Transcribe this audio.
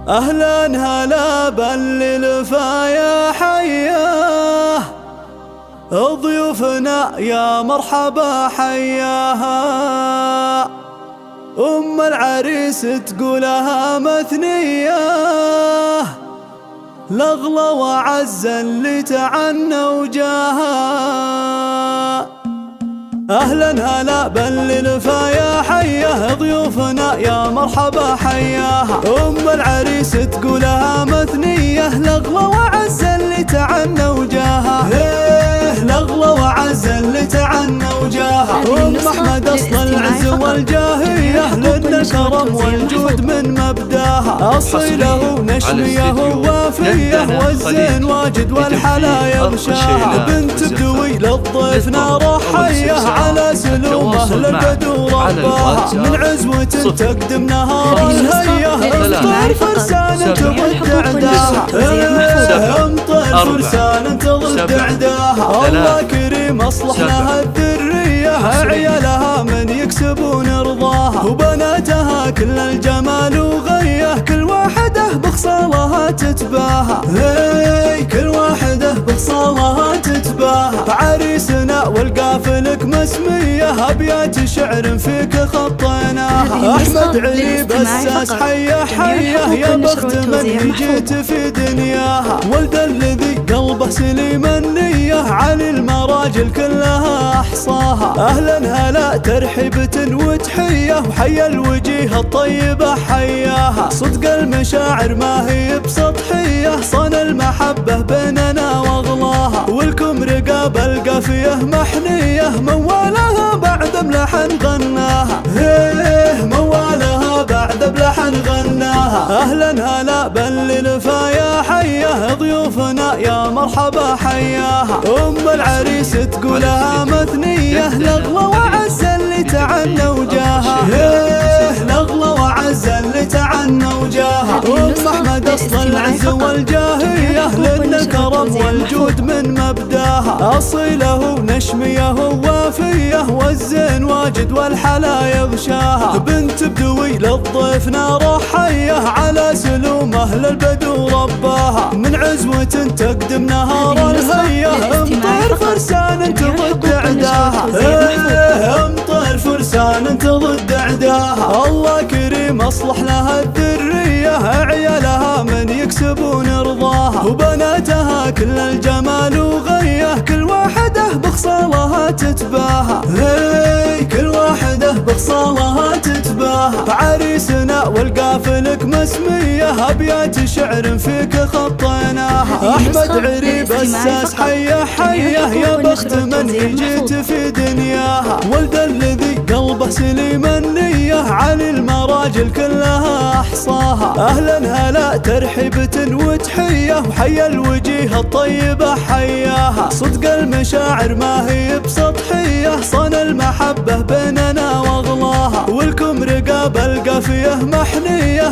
أهلا هلا باللفا يا حياه، ضيوفنا يا مرحبا حياها. أم العريس تقولها مثنية، لغلى وعز اللي تعنى وجاها. أهلا هلا باللفا يا حياه، ضيوفنا يا مرحبا حياها. أم العريس تقولها مثنية، لغلى وعز اللي تعنى وجاها. لغلى وعز اللي تعنى وجاها. أم أحمد أصل العز والجاهية، لنا الكرم والجود من مبداها. أصيله ونشميه ووافيه، والزين واجد والحلا يغشاها. بنت بدوي للضيفنا رحيه، على سلومه للبدو رباها. من عزوة تقدم نهار الهيه، امطر فرسان تضد عداها. امطر فرسان تضد عداها. الله كريم اصلح لها الذريه، عيالها من يكسبون رضاها. وبناتها كل الجمال وغيه، كل واحده بخصالها تتباهى. كل واحده بخصالها تتباهى. عريسنا والقافلك مسميه، ابيات شعر فيك خطيناها. احمد علي بساس حيه حيه، يا بخت من جيت في دنياها. ولد الذي قلبه سليم النيه، علي المراجل كلها احصاها. اهلا هلا ترحيبة وتحيه، وحيا الوجيه الطيبه حياها. صدق المشاعر ما هي بسطحيه، صان المحبه بيننا واغلاها. والكم رقاب القافيه محنيه، موالها بعد بلحن غناها. موالها بعد بلحن غناها. اهلا هلا باللفا يا حياه، ضيوفنا يا مرحبا حياها. ام العريس تقولها مثنيه، لغلى وعز اللي تعنى وجاها. لغلى وعز اللي تعنى وجاها. ام احمد اصل العز والجاهيه، لنا الكرم والجود من مبداها. اصيله ونشميه ووافيه، والزين واجد والحلا يغشاها. بنت بدوي للضيفنا رحيه، على سلومه للبدو رباها. من عزوة تقدم نهار الهيه، امطر فرسان تضد عداها. امطر فرسان تضد عداها. الله كريم اصلح لها الذريه، عيالها من يكسبون رضاها. وبناتها كل الجمال وغيه، كل واحده بخصالها تتباهى. كل واحده بخصالها تتباهى. عريسنا والقافلك مسميه، ابيات شعر فيك خطيناها. احمد علي بساس حيه حيه، يا بخت من جيت في دنياها. ولد الذي قلبه سليم النيه، علي المراجل كلها احصاها. اهلا هلا ترحيبة وتحيه، وحيا الوجيه الطيبه حياها. صدق المشاعر ما هي بسطحيه، صان المحبه بيننا واغلاها. والكم رقاب القافيه محنيه،